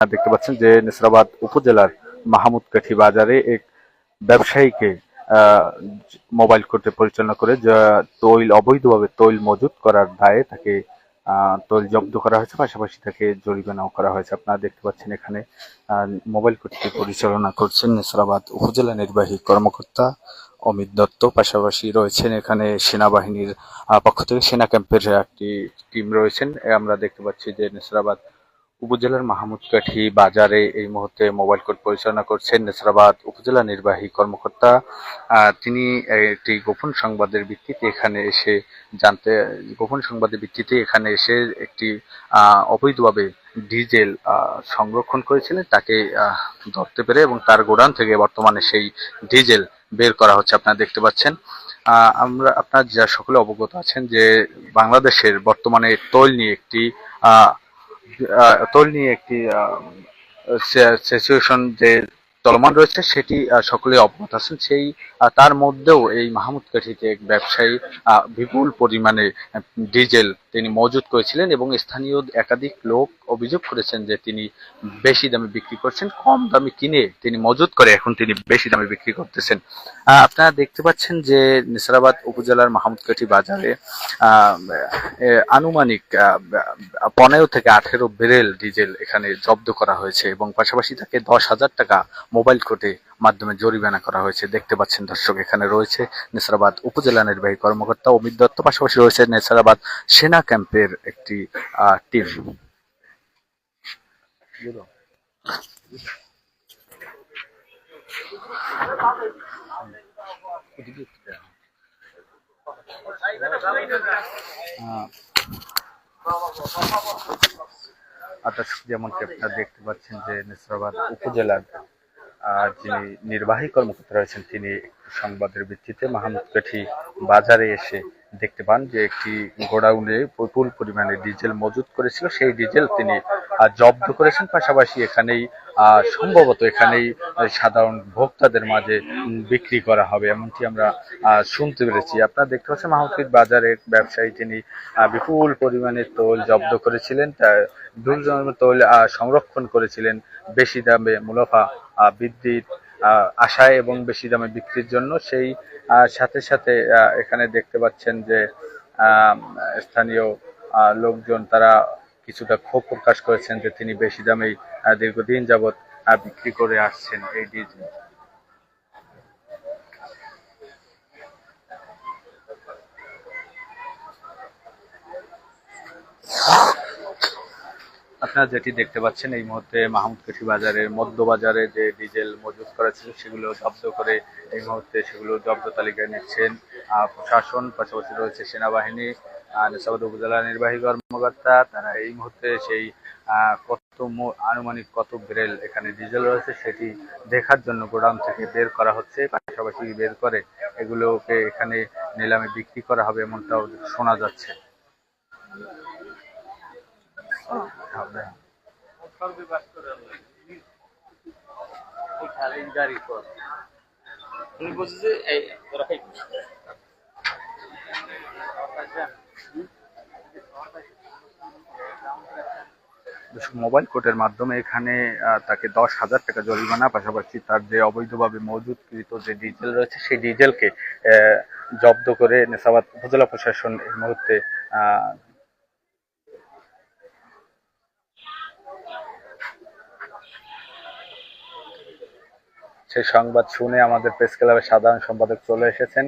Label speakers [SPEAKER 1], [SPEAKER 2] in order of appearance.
[SPEAKER 1] দেখতে পাচ্ছেন যে নেসরাবাদ উপজেলার মাহমুদকাঠি বাজারে এক ব্যবসায়ীকে আহ, মোবাইল কোর্টে পরিচালনা করে যা অবৈধভাবে তৈল মজুত করার দায়ে তাকে তৈল জব্দ করা হয়েছে, পাশাপাশি তাকে জরিমানাও করা হয়েছে। আপনারা দেখতে পাচ্ছেন এখানে মোবাইল কোর্টটি পরিচালনা করছেন নেসরাবাদ উপজেলা নির্বাহী কর্মকর্তা অমিত দত্ত। পাশাপাশি রয়েছেন এখানে সেনাবাহিনীর পক্ষ থেকে সেনা ক্যাম্পের একটি টিম রয়েছেন। আমরা দেখতে পাচ্ছি যে নেসরাবাদ উপজেলার মাহমুদকাঠি বাজারে এই মুহূর্তে মোবাইল কোর্ট পরিচালনা করছেন নেসরাবাদ উপজেলা নির্বাহী কর্মকর্তা। তিনি একটি গোপন সংবাদের ভিত্তিতে এখানে এসে একটি অবৈধভাবে ডিজেল সংরক্ষণ করেছিলেন, তাকে ধরতে পেরে এবং তার গোডাউন থেকে বর্তমানে সেই ডিজেল বের করা হচ্ছে। আপনারা দেখতে পাচ্ছেন। আপনারা যা সকলে অবগত আছেন যে বাংলাদেশের বর্তমানে তৈল নিয়ে একটি সিচুয়েশন যে চলমান রয়েছে সেটি সকলে অবগত আছেন। সেই তার মধ্যেও এই মাহমুদকাঠিতে এক ব্যবসায়ী বিপুল পরিমাণে ডিজেল তিনি মজুত করেছিলেন এবং স্থানীয় একাধিক লোক অভিযোগ করেছেন যে তিনি বেশি দামে বিক্রি করছেন, কম দামে কিনে তিনি মজুত করে এখন তিনি বেশি দামে বিক্রি করতেছেন। আপনারা দেখতে পাচ্ছেন যে নেসরাবাদ উপজেলার মাহমুদকাঠি বাজারে আনুমানিক 15 থেকে 18 ব্যারেল ডিজেল এখানে জব্দ করা হয়েছে এবং পাশাপাশি তাকে 10,000 টাকা মোবাইল কোর্টে মাধ্যমে জরিমানা করা হয়েছে। দেখতে পাচ্ছেন দর্শক, এখানে রয়েছে নেসরাবাদ উপজেলা নির্বাহী কর্মকর্তা অমিত দত্ত, পাশাপাশি রয়েছে নেসরাবাদ সেনা ক্যাম্পের একটি টিম। যেমনটি আপনারা দেখতে পাচ্ছেন যে নেসরাবাদ উপজেলার যিনি নির্বাহী কর্মকর্তা রয়েছেন তিনি সংবাদের ভিত্তিতে মাহমুদকাঠি বাজারে এসে দেখতে পান যে একটি গোডাউনে প্রচুর পরিমাণে ডিজেল মজুত করেছিল, সেই ডিজেল তিনি জব্দ করেছেন। পাশাপাশি সম্ভবত এখানেই সাধারণ ভোক্তাদের মাঝে বিক্রি করা হবে এমনটি আমরা শুনতে পেরেছি। আপনারা দেখতে পাচ্ছেন মাহমুদকাঠি বাজারে ব্যবসায়ী তিনি বিপুল পরিমাণে তৈল জব্দ করেছিলেন, তৈল সংরক্ষণ করেছিলেন বেশি দামে মুনাফা বৃদ্ধির আশায় এবং বেশি দামে বিক্রির জন্য। সেই সাথে সাথে এখানে দেখতে পাচ্ছেন যে স্থানীয় লোকজন তারা কিছুটা ক্ষোভ প্রকাশ করেছেন যে তিনি বেশি দামেই দীর্ঘদিন যাবৎ বিক্রি করে আসছেন এই ডিজেল। আপনারা যেটি দেখতে পাচ্ছেন এই মুহূর্তে মাহমুদকাঠি বাজারের মধ্যবাজারে যে ডিজেল মজুত করা ছিল সেগুলো জব্দ করে এই মুহূর্তে সেগুলো জব্দ তালিকায় নিচ্ছেন প্রশাসন, পাশাপাশি রয়েছে সেনাবাহিনী, নেসরাবাদ উপজেলা নির্বাহী কর্মকর্তা। তারা এই মুহূর্তে সেই আনুমানিক কত ব্যারেল এখানে ডিজেল রয়েছে সেটি দেখার জন্য গোডাউন থেকে বের করা হচ্ছে, পাশাপাশি বের করে এগুলোকে এখানে নিলামে বিক্রি করা হবে এমনটাও শোনা যাচ্ছে। মোবাইল কোর্টের মাধ্যমে এখানে তাকে 10,000 টাকা জরিমানা, পাশাপাশি তার যে অবৈধভাবে মজুতকৃত যে ডিজেল রয়েছে সেই ডিজেলকে জব্দ করে নেসরাবাদ উপজেলা প্রশাসন এই মুহূর্তে সেই সংবাদ শুনে আমাদের প্রেস ক্লাবের সাধারণ সম্পাদক চলে এসেছেন।